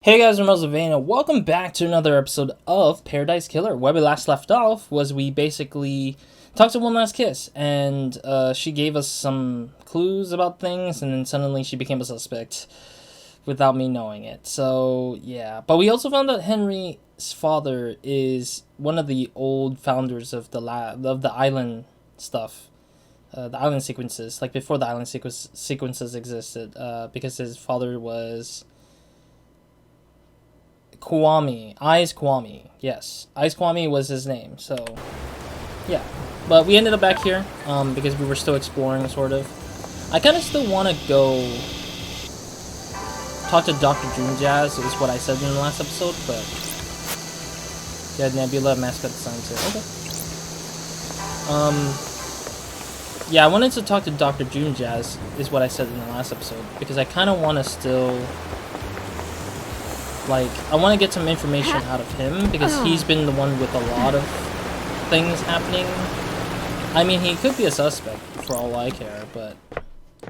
Hey guys, I'm RozaldVaneGAME. Welcome back to another episode of Paradise Killer. Where we last left off was we basically talked to One Last Kiss, and she gave us some clues about things, and then suddenly she became a suspect without me knowing it. So yeah, but we also found that Henry's father is one of the old founders of the island stuff, the island sequences, like before the island sequences existed, because his father was Kwame. Eyes Kwame. Yes. Eyes Kwame was his name. So, yeah. But we ended up back here because we were still exploring, sort of. I kind of still want to go talk to Dr. June Jazz, is what I said in the last episode, but yeah, Nebula, mascot design too. Okay. Yeah, I wanted to talk to Dr. June Jazz, is what I said in the last episode, because I kind of want to still... I want to get some information out of him, because he's been the one with a lot of things happening. I mean, he could be a suspect, for all I care, but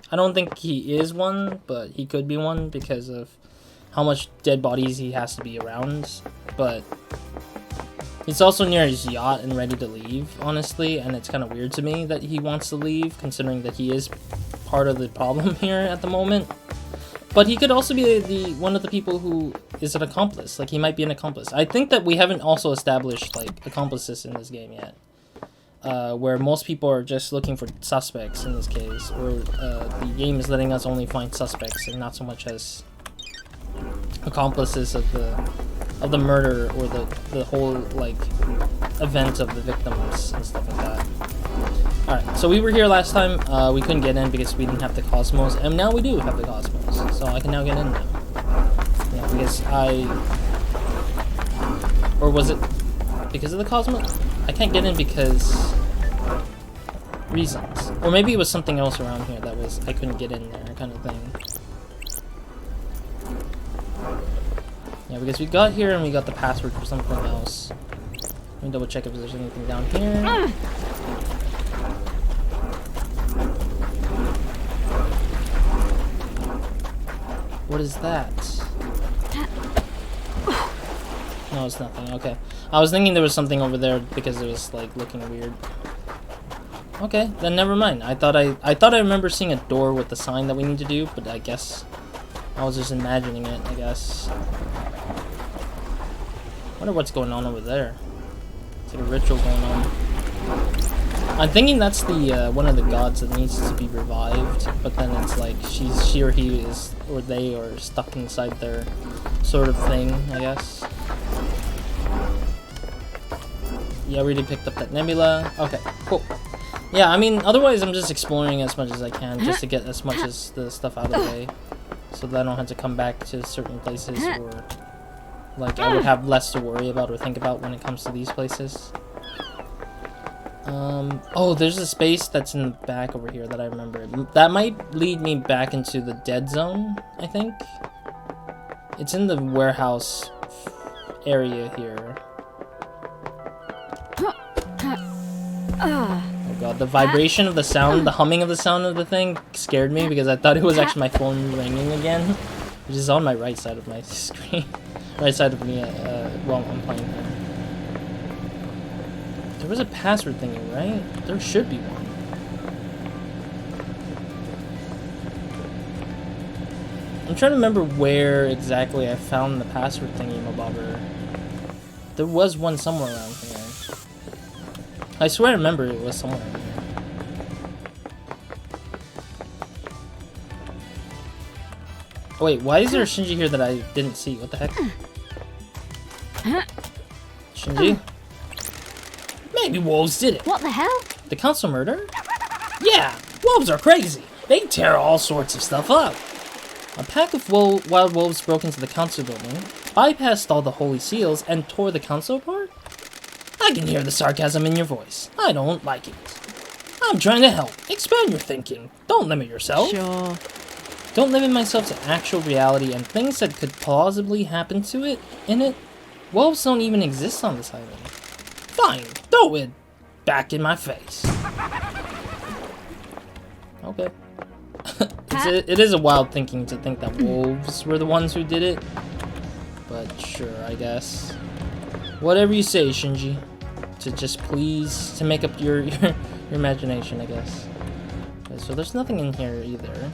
I don't think he is one, but he could be one, because of how much dead bodies he has to be around. But he's also near his yacht and ready to leave, honestly, and it's kind of weird to me that he wants to leave, considering that he is part of the problem here at the moment. But he could also be one of the people who is an accomplice. Like, he might be an accomplice. I think that we haven't also established, like, accomplices in this game yet. Where most people are just looking for suspects in this case. Or the game is letting us only find suspects and not so much as accomplices of the murder or the whole, like, event of the victims and stuff like that. Alright, so we were here last time, we couldn't get in because we didn't have the Cosmos, and now we do have the Cosmos, so I can now get in now. Yeah, because or was it because of the Cosmos? I can't get in because... reasons. Or maybe it was something else around here that was, I couldn't get in there, kind of thing. Yeah, because we got here and we got the password for something else. Let me double check if there's anything down here. What is that? No, it's nothing. Okay. I was thinking there was something over there because it was, like, looking weird. Okay, then never mind. I thought I remember seeing a door with the sign that we need to do, but I guess I was just imagining it, I guess. Wonder what's going on over there. It's like a ritual going on. I'm thinking that's the one of the gods that needs to be revived, but then it's like she or he is, or they are stuck inside their sort of thing, I guess. Yeah, I already picked up that nebula. Okay, cool. Yeah, I mean, otherwise I'm just exploring as much as I can, just to get as much as the stuff out of the way, so that I don't have to come back to certain places, or like I would have less to worry about or think about when it comes to these places. Oh, there's a space that's in the back over here that I remember. That might lead me back into the dead zone, I think. It's in the warehouse area here. Oh god, the vibration of the sound, the humming of the sound of the thing scared me because I thought it was actually my phone ringing again, which is on my right side of my screen. Right side of me while I'm playing here. There was a password thingy, right? There should be one. I'm trying to remember where exactly I found the password thingy, mobobber. There was one somewhere around here. I swear I remember it was somewhere in here. Oh, wait, why is there a Shinji here that I didn't see? What the heck? Shinji? Maybe wolves did it. What the hell? The council murder? Yeah, wolves are crazy. They tear all sorts of stuff up. A pack of wild wolves broke into the council building, bypassed all the holy seals, and tore the council apart? I can hear the sarcasm in your voice. I don't like it. I'm trying to help. Expand your thinking. Don't limit yourself. Sure. Don't limit myself to actual reality and things that could plausibly happen to it. Wolves don't even exist on this island. Fine, throw it back in my face. Okay. It is a wild thinking to think that wolves were the ones who did it. But sure, I guess. Whatever you say, Shinji. To just please, to make up your imagination, I guess. Okay, so there's nothing in here either.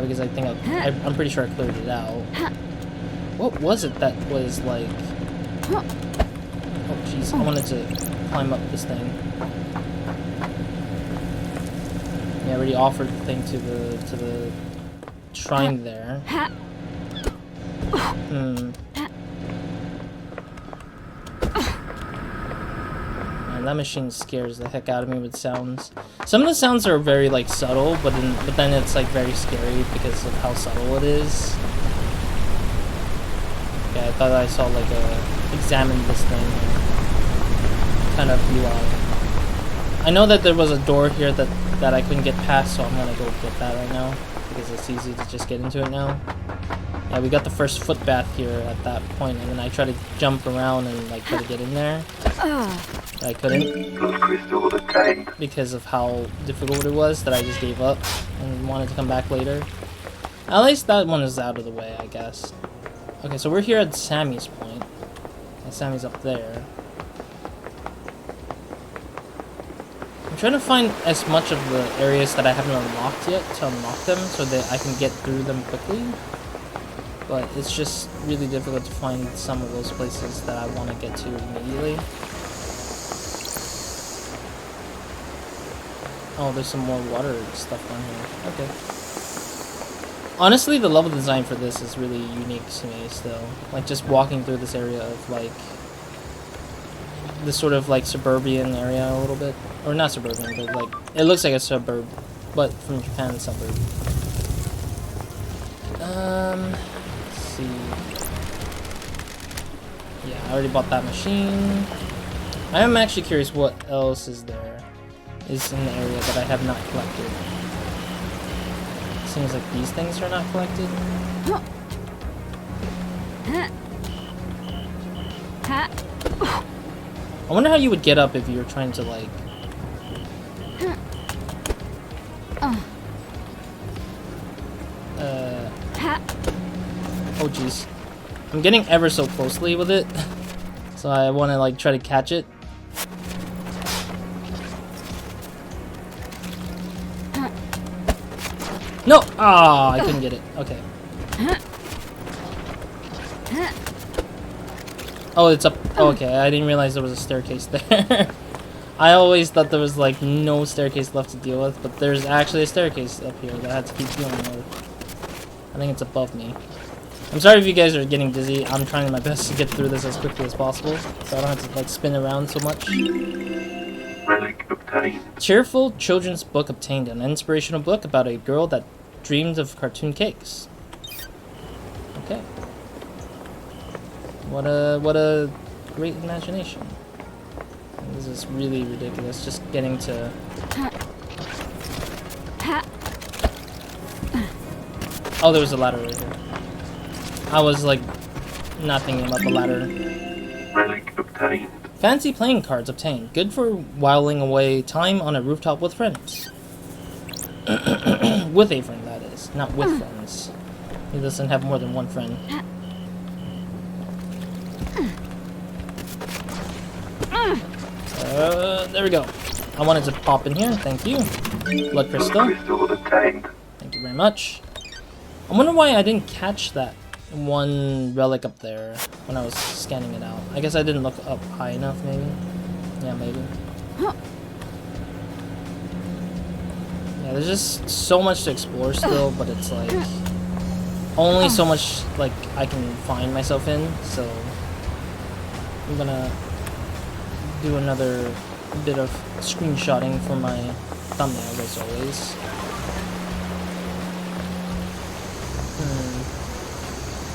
Because I think I'm pretty sure I cleared it out. What was it that was like... Oh jeez, I wanted to climb up this thing. Yeah, I already offered the thing to the shrine there. Man, that machine scares the heck out of me with sounds. Some of the sounds are very like subtle, but then it's like very scary because of how subtle it is. Yeah, I thought I saw like examine this thing. Kind of flew out. I know that there was a door here that I couldn't get past, so I'm gonna go get that right now because it's easy to just get into it now. Yeah, we got the first foot bath here at that point, and then I tried to jump around and like try to get in there. But I couldn't because of how difficult it was that I just gave up and wanted to come back later. At least that one is out of the way, I guess. Okay, so we're here at Sammy's point. And Sammy's up there. I'm trying to find as much of the areas that I haven't unlocked yet to unlock them so that I can get through them quickly. But it's just really difficult to find some of those places that I want to get to immediately. Oh, there's some more water stuff down here. Okay. Honestly, the level design for this is really unique to me still. Like, just walking through this area of, like, this sort of, like, suburban area a little bit. Or not suburban, but, like, it looks like a suburb, but from Japan, suburb. Let's see. Yeah, I already bought that machine. I am actually curious what else is in the area that I have not collected. Seems like these things are not collected. I wonder how you would get up if you were trying to like... Oh jeez. I'm getting ever so closely with it. So I want to like try to catch it. No! Ah, I couldn't get it. Okay. Oh, it's up. Oh, okay, I didn't realize there was a staircase there. I always thought there was like no staircase left to deal with, but there's actually a staircase up here that I had to keep dealing with. I think it's above me. I'm sorry if you guys are getting dizzy. I'm trying my best to get through this as quickly as possible, so I don't have to like spin around so much. Relic obtained. Cheerful children's book obtained. An inspirational book about a girl that dreamed of cartoon cakes. Okay. What a great imagination. This is really ridiculous. Just getting to... Oh, there was a ladder right here. I was like not thinking about the ladder. Relic obtained. Fancy playing cards obtained. Good for whiling away time on a rooftop with friends. With a friend, that is. Not with friends. He doesn't have more than one friend. There we go. I wanted to pop in here. Thank you. Blood crystal. Crystal obtained. Thank you very much. I wonder why I didn't catch that one relic up there when I was scanning it out. I guess I didn't look up high enough, maybe. Yeah, maybe. Yeah, there's just so much to explore still, but it's like only so much like I can find myself in, so I'm gonna do another bit of screenshotting for my thumbnails as always.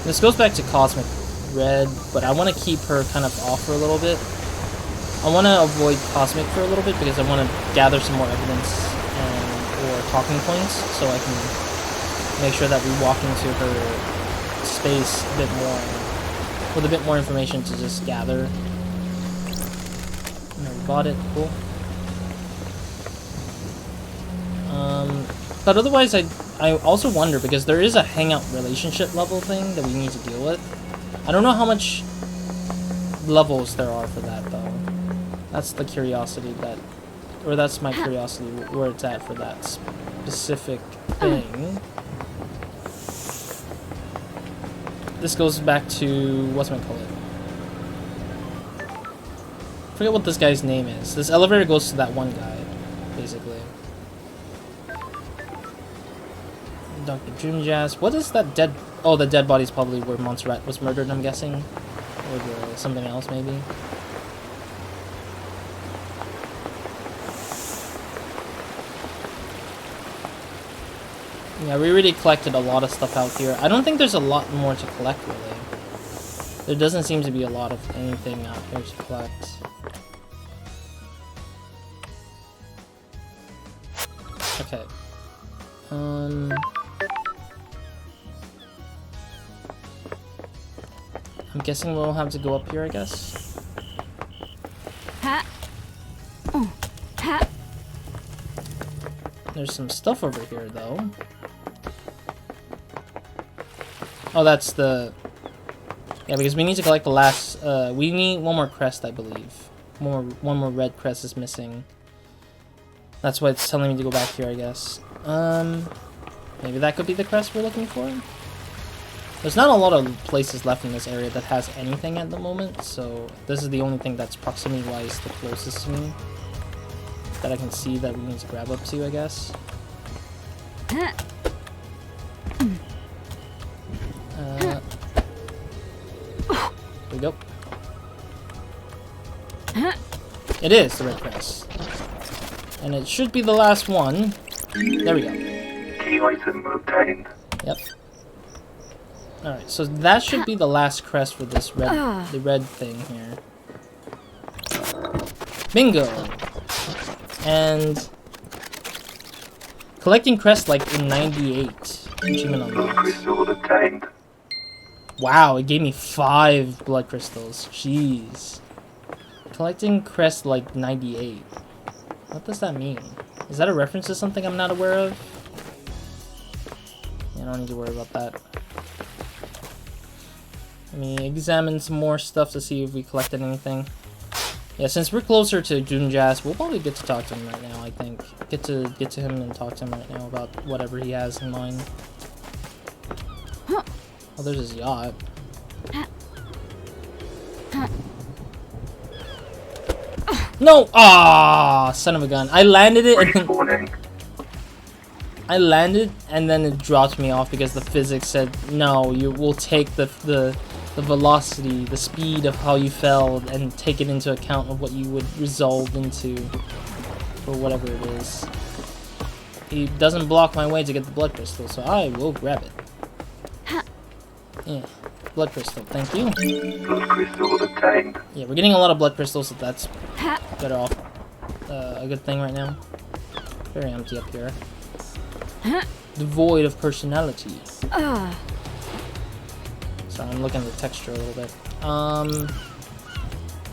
This goes back to Cosmic Red, but I want to keep her kind of off for a little bit. I want to avoid Cosmic for a little bit because I want to gather some more evidence or talking points so I can make sure that we walk into her space a bit more with a bit more information to just gather. We bought it, cool. But otherwise, I also wonder, because there is a hangout relationship level thing that we need to deal with. I don't know how much levels there are for that, though. That's the curiosity that... Or that's my curiosity, where it's at for that specific thing. This goes back to... whatchamacallit? I forget what this guy's name is. This elevator goes to that one guy, basically. Dr. Junjazz. What is that dead... Oh, the dead body's probably where Montserrat was murdered, I'm guessing. Or something else, maybe. Yeah, we already collected a lot of stuff out here. I don't think there's a lot more to collect, really. There doesn't seem to be a lot of anything out here to collect. Okay. I'm guessing we'll have to go up here, I guess. There's some stuff over here, though. Oh, that's the... Yeah, because we need to collect the last... we need one more crest, I believe. One more red crest is missing. That's why it's telling me to go back here, I guess. Maybe that could be the crest we're looking for? There's not a lot of places left in this area that has anything at the moment, so this is the only thing that's proximity-wise the closest to me. That I can see that we need to grab up to, I guess. Here we go. It is the red crest. And it should be the last one. There we go. Key item obtained. Yep. Alright, so that should be the last crest for this red, the red thing here. Bingo! And collecting crests like in 98. Achievement unlocked. Crystal obtained. Wow, it gave me 5 blood crystals. Jeez. Collecting crests like 98. What does that mean? Is that a reference to something I'm not aware of? Yeah, I don't need to worry about that. Let me examine some more stuff to see if we collected anything. Yeah, since we're closer to Junjazz, we'll probably get to talk to him right now, I think. Get to him and talk to him right now about whatever he has in mind. Oh, there's his yacht. No! Ah, son of a gun. I landed it and I landed and then it dropped me off because the physics said no, you will take the velocity, the speed of how you fell and take it into account of what you would resolve into or whatever it is. He doesn't block my way to get the blood crystal, so I will grab it. Yeah, blood crystal, thank you. Blood crystal obtained. Yeah, we're getting a lot of blood crystals, so that's better off. A good thing right now. Very empty up here. Devoid of personality. So I'm looking at the texture a little bit.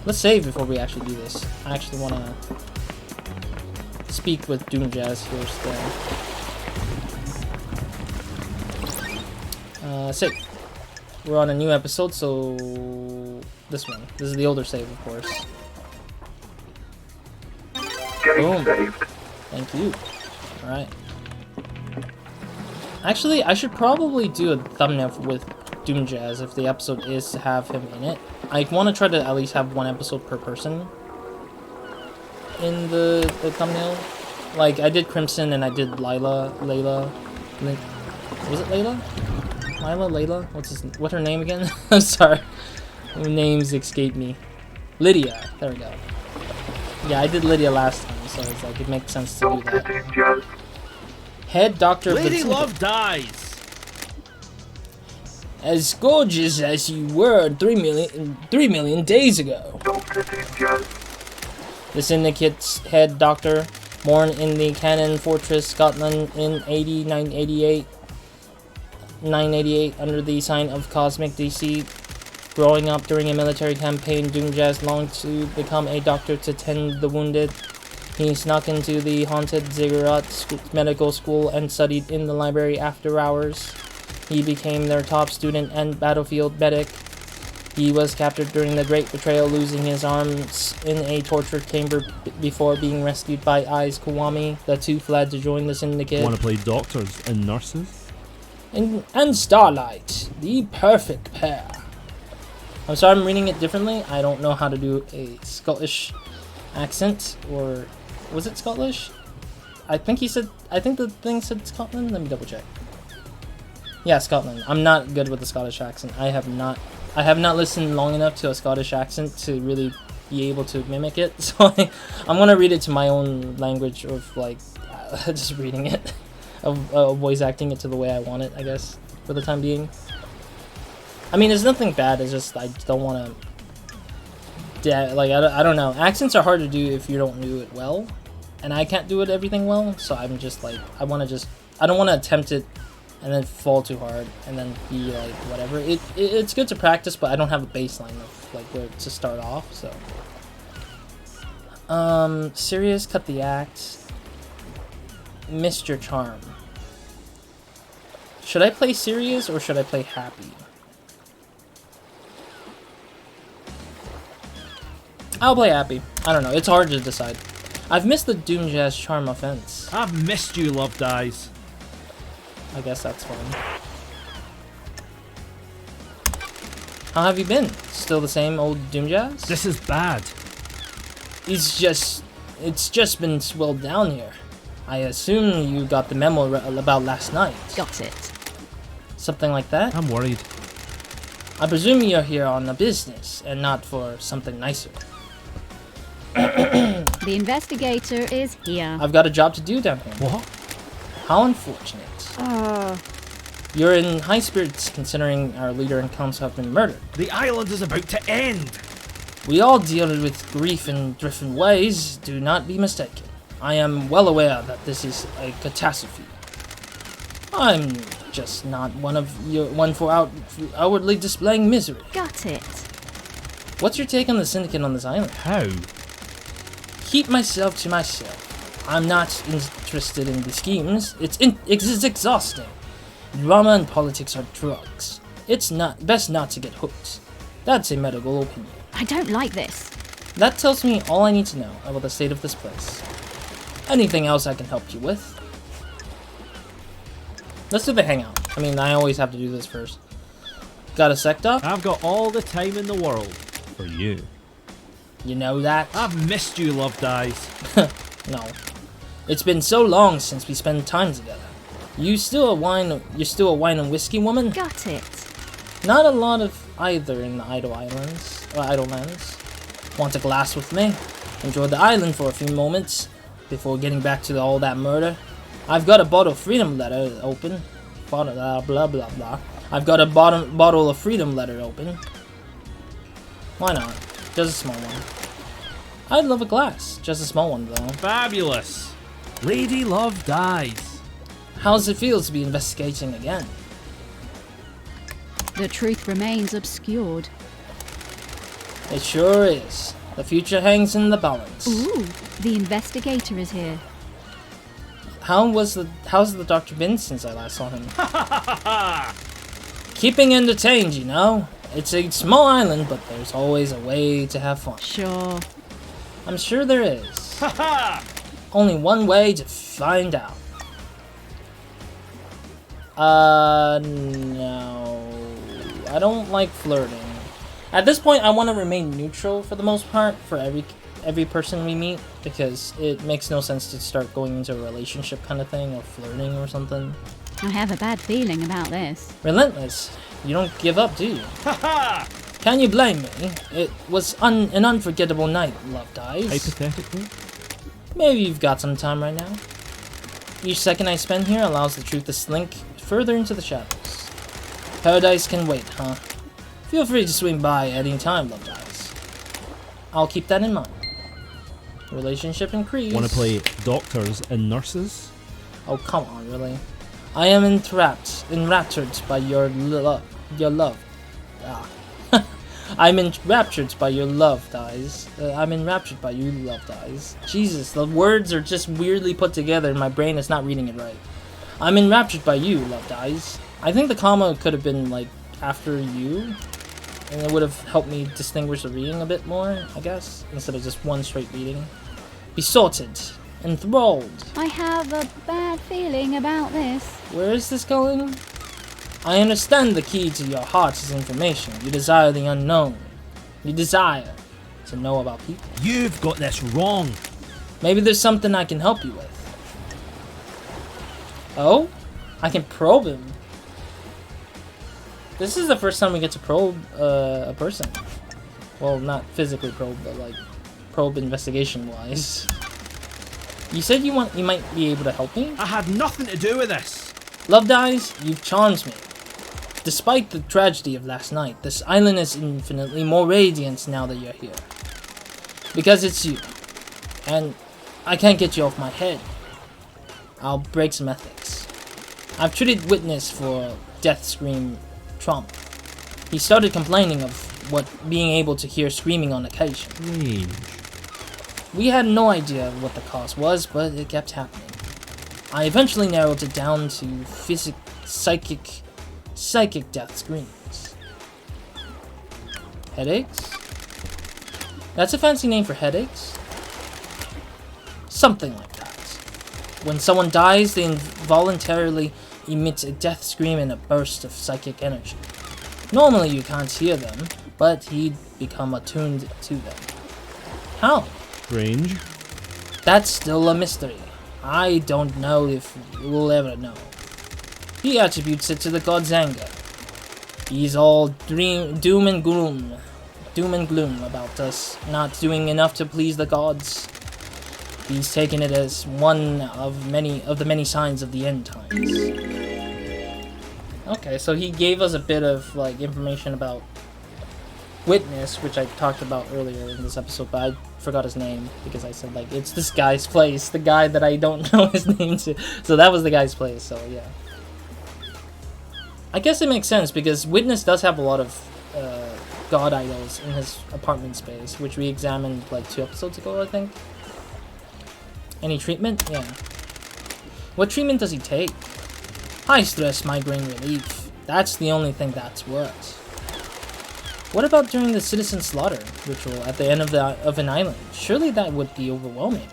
Let's save before we actually do this. I actually want to speak with Doomjazz here still. Save. We're on a new episode, so this one. This is the older save, of course. Boom. Saved. Thank you. Alright. Actually, I should probably do a thumbnail with Doomjazz if the episode is to have him in it. I want to try to at least have one episode per person in the thumbnail. Like, I did Crimson and I did Layla. Was it Layla? Layla? What's her name again? I'm sorry. Names escape me. Lydia. There we go. Yeah, I did Lydia last time, so it's like it makes sense to do that. Head doctor of the Lady Love dies. As gorgeous as you were 3 million days ago. The Syndicate's head doctor, born in the Cannon Fortress, Scotland in 988 under the sign of Cosmic DC. Growing up during a military campaign, Doomjazz longed to become a doctor to tend the wounded. He snuck into the haunted ziggurat medical school and studied in the library after hours. He became their top student and battlefield medic. He was captured during the Great Betrayal, losing his arms in a torture chamber before being rescued by Ai's Kiwami. The two fled to join the Syndicate. Want to play doctors and nurses? And Starlight, the perfect pair. I'm sorry I'm reading it differently. I don't know how to do a Scottish accent, or was it Scottish? I think the thing said Scotland. Let me double check. Yeah, Scotland. I'm not good with the Scottish accent. I have not listened long enough to a Scottish accent to really be able to mimic it. So I'm gonna read it to my own language of like just reading it, of voice acting it to the way I want it, I guess, for the time being. I mean, there's nothing bad. It's just I don't want to. Like I don't know. Accents are hard to do if you don't do it well, and I can't do everything well. So I'm just like I don't want to attempt it and then fall too hard and then be like whatever. It's good to practice, but I don't have a baseline of like where to start off. So Sirius, cut the act. Missed your charm. Should I play Sirius or should I play Happy? I'll play Happy. I don't know. It's hard to decide. I've missed the Doom Jazz charm offense. I've missed you, Love Dies. I guess that's fine. How have you been? Still the same old Doom Jazz? This is bad. It's just been swelled down here. I assume you got the memo about last night. Got it. Something like that? I'm worried. I presume you're here on a business and not for something nicer. The investigator is here. I've got a job to do down here. What? How unfortunate. Oh, You're in high spirits considering our leader and council have been murdered. The island is about to end. We all deal with grief in different ways, do not be mistaken. I am well aware that this is a catastrophe. I'm just not one for outwardly displaying misery. got it. What's your take on the Syndicate on this island? How? Keep myself to myself. I'm not interested in the schemes. It's exhausting. Drama and politics are drugs. It's best not to get hooked. That's a medical opinion. I don't like this. That tells me all I need to know about the state of this place. Anything else I can help you with? Let's do the hangout. I mean, I always have to do this first. Got a sec doc? I've got all the time in the world for you. You know that? I've missed you, Love Dies. No. It's been so long since we spent time together. You're still a wine and whiskey woman? Got it. Not a lot of either in the Idlelands. Want a glass with me? Enjoy the island for a few moments before getting back to all that murder. I've got a bottle of freedom letter open. Blah blah blah. I've got a bottle of freedom letter open. Why not? Just a small one. I'd love a glass. Just a small one though. Fabulous. Lady Love Dies. How's it feel to be investigating again? The truth remains obscured. It sure is. The future hangs in the balance. Ooh, the investigator is here. How's the doctor been since I last saw him? Keeping entertained, you know. It's a small island, but there's always a way to have fun. Sure. I'm sure there is. Only one way to find out. No. I don't like flirting. At this point, I want to remain neutral for the most part for every person we meet, because it makes no sense to start going into a relationship kind of thing or flirting or something. I have a bad feeling about this. Relentless. You don't give up, do you? Can you blame me? It was an unforgettable night, Love Dies. Hypothetically? Maybe you've got some time right now. Each second I spend here allows the truth to slink further into the shadows. Paradise can wait, huh? Feel free to swing by any time, Love Dies. I'll keep that in mind. Relationship increase. Want to play doctors and nurses? Oh, come on, really? I am enraptured by your love. Ah. I'm enraptured by your love, Dies. I'm enraptured by you, love, Dies. Jesus, the words are just weirdly put together and my brain is not reading it right. I'm enraptured by you, love, Dies. I think the comma could have been, like, after you. And it would have helped me distinguish the reading a bit more, I guess. Instead of just one straight reading. Besotted. Enthralled. I have a bad feeling about this. Where is this going? I understand the key to your heart is information. You desire the unknown. You desire to know about people. You've got this wrong. Maybe there's something I can help you with. Oh? I can probe him. This is the first time we get to probe a person. Well, not physically probe, but like probe investigation-wise. You said you might be able to help me? I had nothing to do with this. Love Dies, you've charmed me. Despite the tragedy of last night, this island is infinitely more radiant now that you're here. Because it's you. And I can't get you off my head. I'll break some ethics. I've treated Witness for death scream trauma. He started complaining of what being able to hear screaming on occasion. Range. We had no idea what the cause was, but it kept happening. I eventually narrowed it down to psychic death screams. Headaches? That's a fancy name for headaches? Something like that. When someone dies, they involuntarily emit a death scream and a burst of psychic energy. Normally you can't hear them, but he'd become attuned to them. How? Range. That's still a mystery. I don't know if we'll ever know. He attributes it to the god's anger. He's all doom and gloom about us not doing enough to please the gods. He's taken it as one of the many signs of the end times. Okay, so he gave us a bit of like information about Witness, which I talked about earlier in this episode, but I forgot his name because I said like it's this guy's place, the guy that I don't know his name to. So that was the guy's place. So yeah, I guess it makes sense because Witness does have a lot of god idols in his apartment space, which we examined like 2 episodes ago, I think. Any treatment? Yeah. What treatment does he take? High stress migraine relief. That's the only thing that's worked. What about during the citizen slaughter ritual at the end of an island? Surely that would be overwhelming.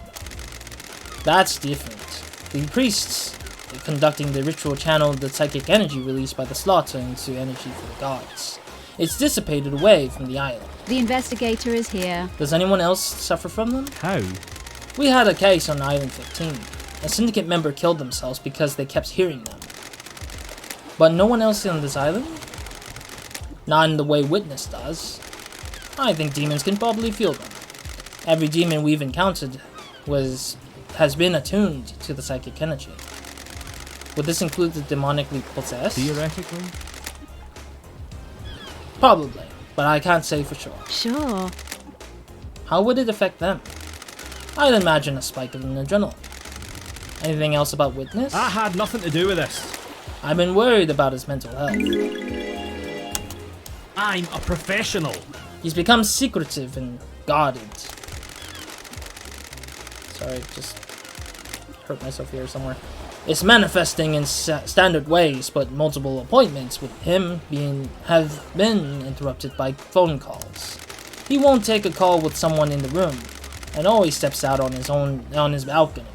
That's different. The priests conducting the ritual channeled the psychic energy released by the slaughter into energy for the gods. It's dissipated away from the island. The investigator is here. Does anyone else suffer from them? How? We had a case on Island 15. A syndicate member killed themselves because they kept hearing them. But no one else on this island? Not in the way Witness does. I think demons can probably feel them. Every demon we've encountered has been attuned to the psychic energy. Would this include the demonically possessed? Theoretically? Probably, but I can't say for sure. Sure. How would it affect them? I'd imagine a spike of adrenaline. Anything else about Witness? I had nothing to do with this. I've been worried about his mental health. I'm a professional. He's become secretive and guarded. Sorry, just hurt myself here somewhere. It's manifesting in standard ways, but multiple appointments with him have been interrupted by phone calls. He won't take a call with someone in the room, and always steps out on his balcony.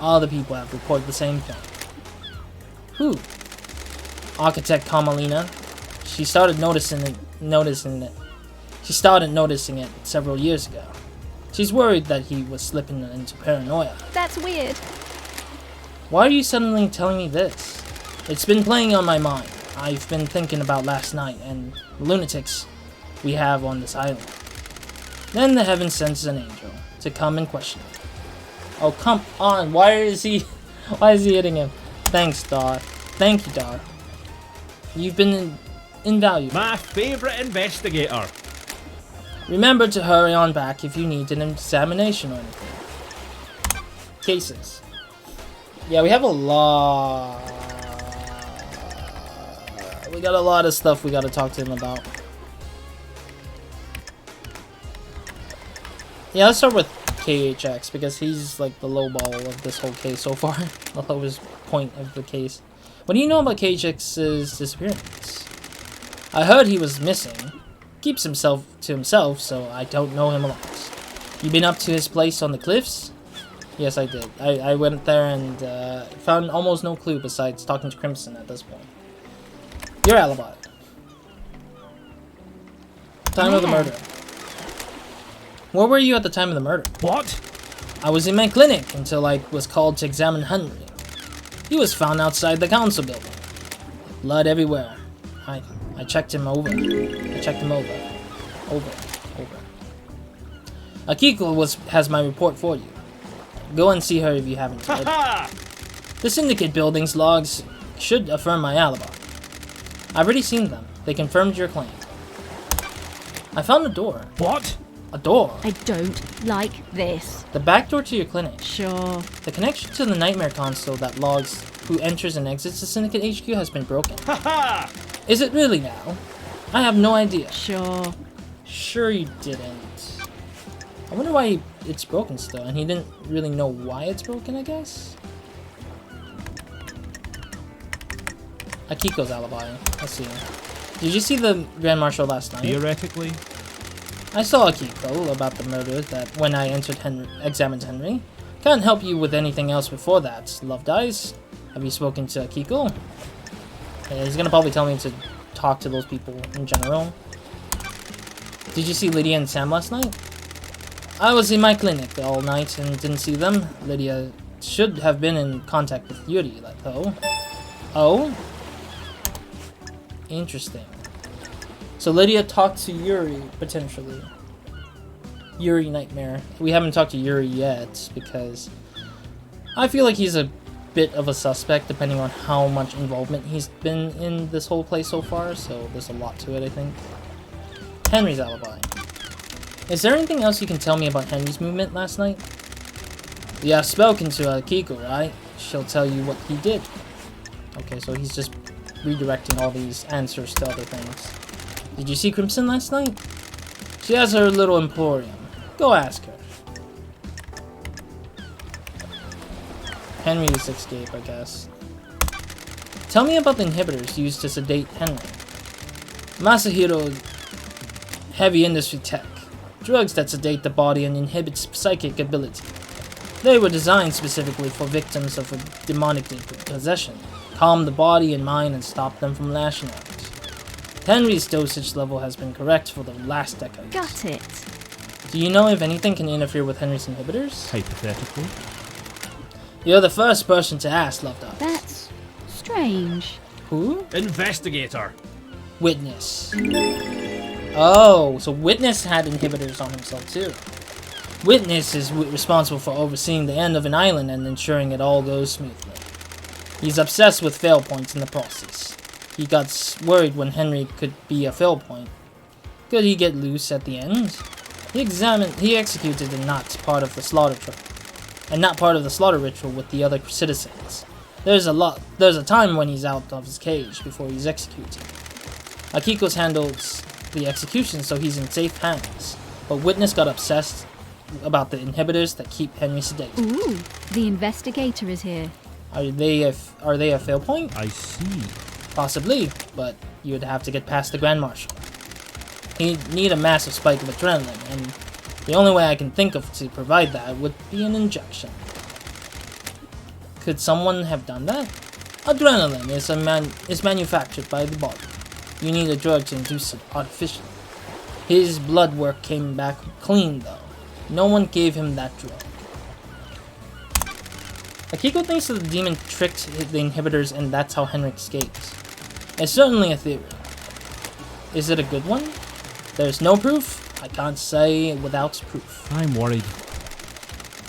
All the people have reported the same thing. Who? Architect Carmelina. She started noticing it several years ago. She's worried that he was slipping into paranoia. That's weird. Why are you suddenly telling me this? It's been playing on my mind. I've been thinking about last night and the lunatics we have on this island. Then the heaven sends an angel to come and question him. Oh, come on. Why is he hitting him? Thanks, Dar. Thank you, Dar. You've been invaluable. My favorite investigator. Remember to hurry on back if you need an examination or anything. Cases. Yeah, we have a lot. We got a lot of stuff we got to talk to him about. Yeah, let's start with KHX because he's like the low ball of this whole case so far. The lowest point of the case. What do you know about KHX's disappearance? I heard he was missing. Keeps himself to himself, so I don't know him a lot. You been up to his place on the cliffs? Yes, I did. I went there and found almost no clue besides talking to Crimson at this point. Your alibi. Time of the murder. Where were you at the time of the murder? What? I was in my clinic until I was called to examine Henry. He was found outside the council building. Blood everywhere. I checked him over. Over. Akiko has my report for you. Go and see her if you haven't already. Ha! The Syndicate building's logs should affirm my alibi. I've already seen them. They confirmed your claim. I found a door. What? A door? I don't like this. The back door to your clinic. Sure. The connection to the Nightmare console that logs who enters and exits the Syndicate HQ has been broken. Ha! Is it really now? I have no idea. Sure. Sure you didn't. I wonder why it's broken still, and he didn't really know why it's broken, I guess? Akiko's alibi. Let's see. Did you see the Grand Marshal last night? Theoretically. I saw Akiko about the murder that when I examined Henry. Can't help you with anything else before that, Love Dies. Have you spoken to Akiko? Yeah, he's gonna probably tell me to talk to those people in general. Did you see Lydia and Sam last night? I was in my clinic all night and didn't see them. Lydia should have been in contact with Yuri, though. Oh? Interesting. So Lydia talked to Yuri, potentially. Yuri Nightmare. We haven't talked to Yuri yet, because I feel like he's a bit of a suspect, depending on how much involvement he's been in this whole place so far, so there's a lot to it, I think. Henry's alibi. Is there anything else you can tell me about Henry's movement last night? You have spoken to Akiko, right? She'll tell you what he did. Okay, so he's just redirecting all these answers to other things. Did you see Crimson last night? She has her little emporium. Go ask her. Henry's escape, I guess. Tell me about the inhibitors used to sedate Henry. Masahiro heavy industry tech. Drugs that sedate the body and inhibit psychic ability. They were designed specifically for victims of a demonic possession. Calm the body and mind and stop them from lashing out. Henry's dosage level has been correct for the last decade. Got it. Do you know if anything can interfere with Henry's inhibitors? Hypothetically. You're the first person to ask, Love Dies. That's strange. Who? Investigator. Witness. Oh, so Witness had inhibitors on himself too. Witness is responsible for overseeing the end of an island and ensuring it all goes smoothly. He's obsessed with fail points in the process. He got worried when Henry could be a fail point. Could he get loose at the end? He executed and not part of the slaughter ritual with the other citizens. There's a time when he's out of his cage before he's executed. Akiko's handles the execution, so he's in safe hands. But Witness got obsessed about the inhibitors that keep Henry sedated. Ooh, the investigator is here. Are they a fail point? I see. Possibly, but you'd have to get past the Grand Marshal. He'd need a massive spike of adrenaline, and the only way I can think of to provide that would be an injection. Could someone have done that? Adrenaline is manufactured by the body. You need a drug to induce it artificially. His blood work came back clean, though. No one gave him that drug. Akiko thinks that the demon tricked the inhibitors and that's how Henry escaped. It's certainly a theory. Is it a good one? There's no proof? I can't say without proof. I'm worried.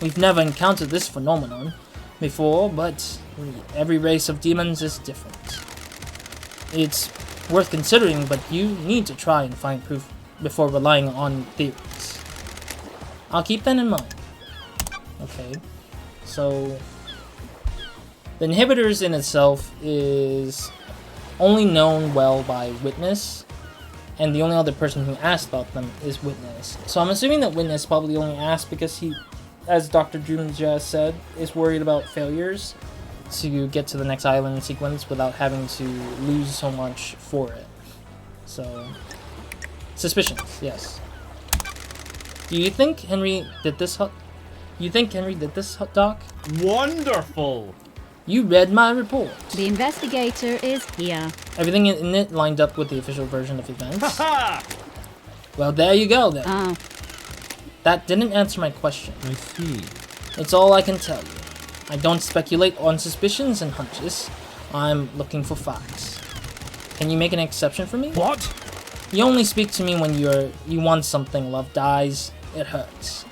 We've never encountered this phenomenon before, but every race of demons is different. It's worth considering, but you need to try and find proof before relying on theories. I'll keep that in mind. Okay, so the inhibitors in itself is only known well by Witness and the only other person who asked about them is Witness. So I'm assuming that Witness probably only asked because he, as Dr. Doom just said, is worried about failures to get to the next island sequence without having to lose so much for it. So, suspicions, yes. Do you think Henry did this, Doc? Wonderful! You read my report. The investigator is here. Everything in it lined up with the official version of events. Ha! Well, there you go then. Oh, That didn't answer my question. I see. It's all I can tell you. I don't speculate on suspicions and hunches. I'm looking for facts. Can you make an exception for me? What? You only speak to me when you want something. Love dies. It hurts.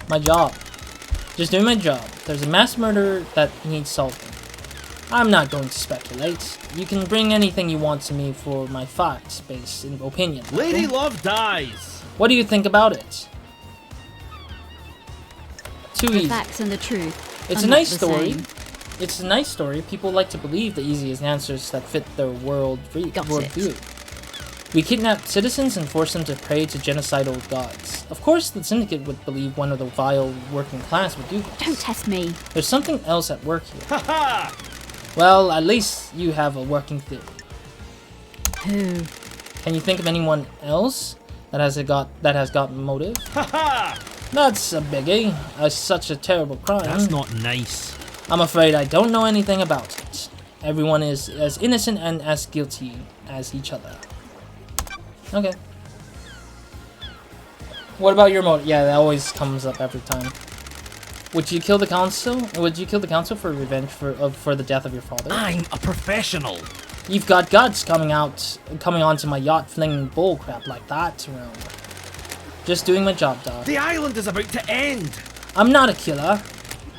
My job. Just doing my job. There's a mass murder that needs solving. I'm not going to speculate. You can bring anything you want to me for my facts-based opinion. Lady okay? Love dies! What do you think about it? Too the easy. facts and the truth. It's are a not nice the story. same. It's a nice story. People like to believe the easiest answers that fit their worldview. We kidnap citizens and force them to pray to genocidal gods. Of course, the Syndicate would believe one of the vile working class would do this. Don't test me. There's something else at work here. Ha ha! Well, at least you have a working theory. Who? Can you think of anyone else that has got motive? Ha ha! That's a biggie. Such a terrible crime. That's not nice. I'm afraid I don't know anything about it. Everyone is as innocent and as guilty as each other. Okay. What about your motive? Yeah, that always comes up every time. Would you kill the council? Would you kill the council for revenge for the death of your father? I'm a professional. You've got guts coming onto my yacht flinging bullcrap like that around. Just doing my job, Doc. The island is about to end. I'm not a killer.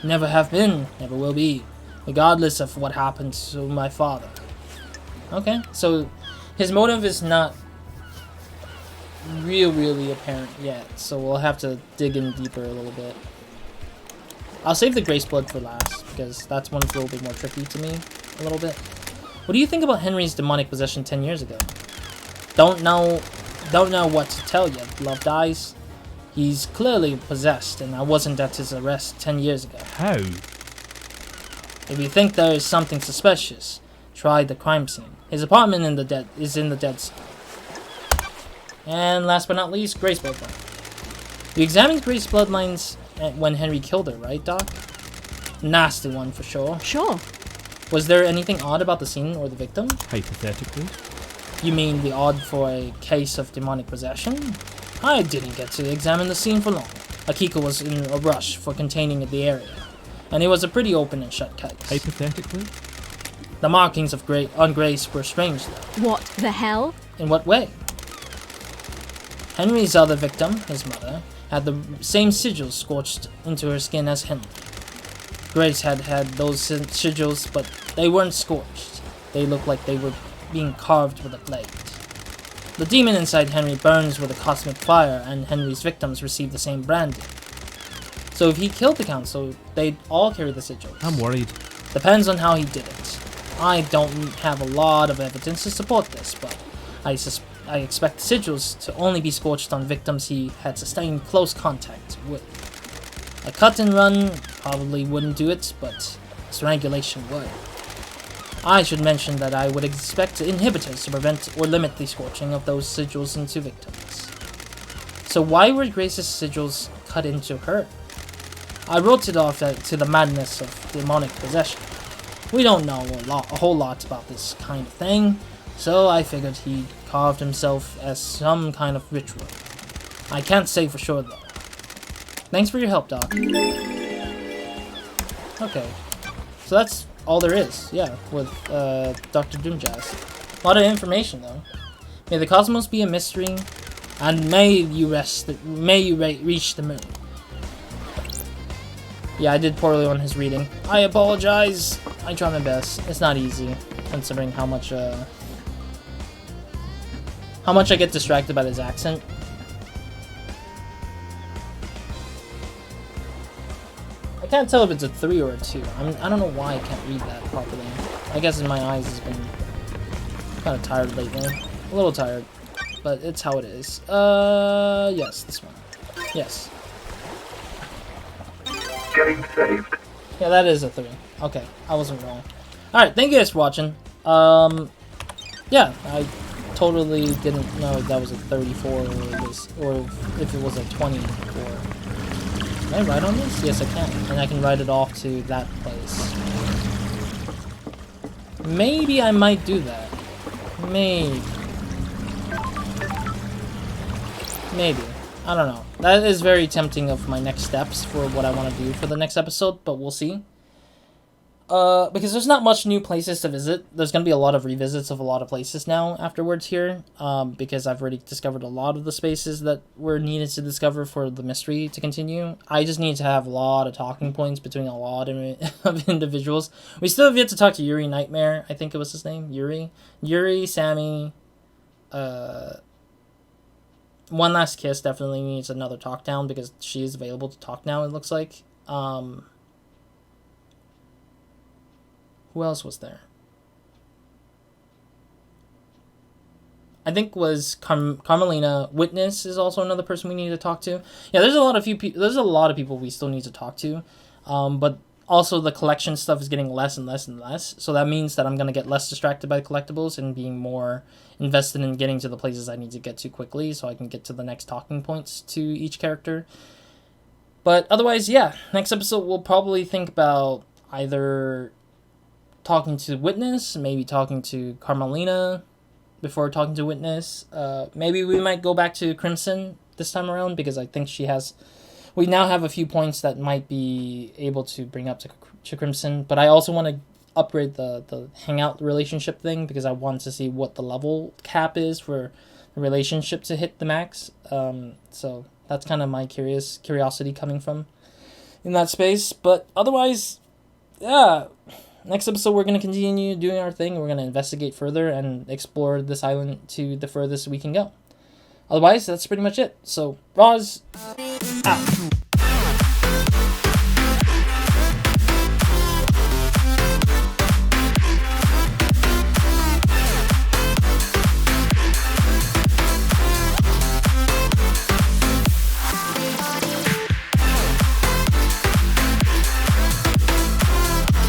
Never have been, never will be. Regardless of what happened to my father. Okay, so his motive is not really apparent yet, so we'll have to dig in deeper a little bit. I'll save the Grace Blood for last, because that's one's a little bit more tricky to me, a little bit. What do you think about Henry's demonic possession 10 years ago? Don't know what to tell you. Love dies. He's clearly possessed, and I wasn't at his arrest 10 years ago. How? If you think there is something suspicious, try the crime scene. His apartment is in the dead zone. And last but not least, Grace Bloodline. You examined Grace Bloodlines when Henry killed her, right, Doc? Nasty one for sure. Sure. Was there anything odd about the scene or the victim? Hypothetically. You mean the odd for a case of demonic possession? I didn't get to examine the scene for long. Akiko was in a rush for containing the area, and it was a pretty open and shut case. Hypothetically? The markings of on Grace were strange, though. What the hell? In what way? Henry's other victim, his mother, had the same sigils scorched into her skin as Henry. Grace had those sigils, but they weren't scorched. They looked like they were being carved with a blade. The demon inside Henry burns with a cosmic fire, and Henry's victims receive the same branding. So if he killed the council, they'd all carry the sigils. I'm worried. Depends on how he did it. I don't have a lot of evidence to support this, but I expect sigils to only be scorched on victims he had sustained close contact with. A cut and run probably wouldn't do it, but strangulation would. I should mention that I would expect inhibitors to prevent or limit the scorching of those sigils into victims. So why were Grace's sigils cut into her? I wrote it off to the madness of demonic possession. We don't know a whole lot about this kind of thing, so I figured he carved himself as some kind of ritual. I can't say for sure though. Thanks for your help, Doc. Okay, so that's all there is, yeah, with Dr. Doomjazz. A lot of information though. May the cosmos be a mystery, and may you reach the moon. Yeah, I did poorly on his reading. I apologize. I try my best. It's not easy, considering how much I get distracted by his accent. I can't tell if it's a 3 or a 2. I don't know why I can't read that properly. I guess my eyes has been kind of tired lately. A little tired, but it's how it is. Yes, this one. Yes. Game saved. Yeah, that is a 3. Okay, I wasn't wrong. Alright, thank you guys for watching. Yeah, I totally didn't know that was a 34 or if it was a 24. Can I ride on this? Yes, I can. And I can ride it off to that place. Maybe I might do that. Maybe. Maybe. I don't know. That is very tempting of my next steps for what I want to do for the next episode, but we'll see. Because there's not much new places to visit. There's going to be a lot of revisits of a lot of places now afterwards here. Because I've already discovered a lot of the spaces that were needed to discover for the mystery to continue. I just need to have a lot of talking points between a lot of individuals. We still have yet to talk to Yuri Nightmare. I think it was his name. Yuri, Sammy, One Last Kiss definitely needs another talk down because she is available to talk now, it looks like. Who else was there? I think was Carmelina. Witness is also another person we need to talk to. Yeah, there's a lot of people we still need to talk to. But also the collection stuff is getting less and less and less. So that means that I'm going to get less distracted by collectibles and being more invested in getting to the places I need to get to quickly so I can get to the next talking points to each character. But otherwise, yeah, next episode we'll probably think about either talking to Witness, maybe talking to Carmelina before talking to Witness. Maybe we might go back to Crimson this time around because I think we now have a few points that might be able to bring up to Crimson. But I also want to upgrade the hangout relationship thing because I want to see what the level cap is for the relationship to hit the max. So that's kind of my curiosity coming from in that space. But otherwise, yeah. Next episode, we're going to continue doing our thing. We're going to investigate further and explore this island to the furthest we can go. Otherwise, that's pretty much it. So, Roz, out.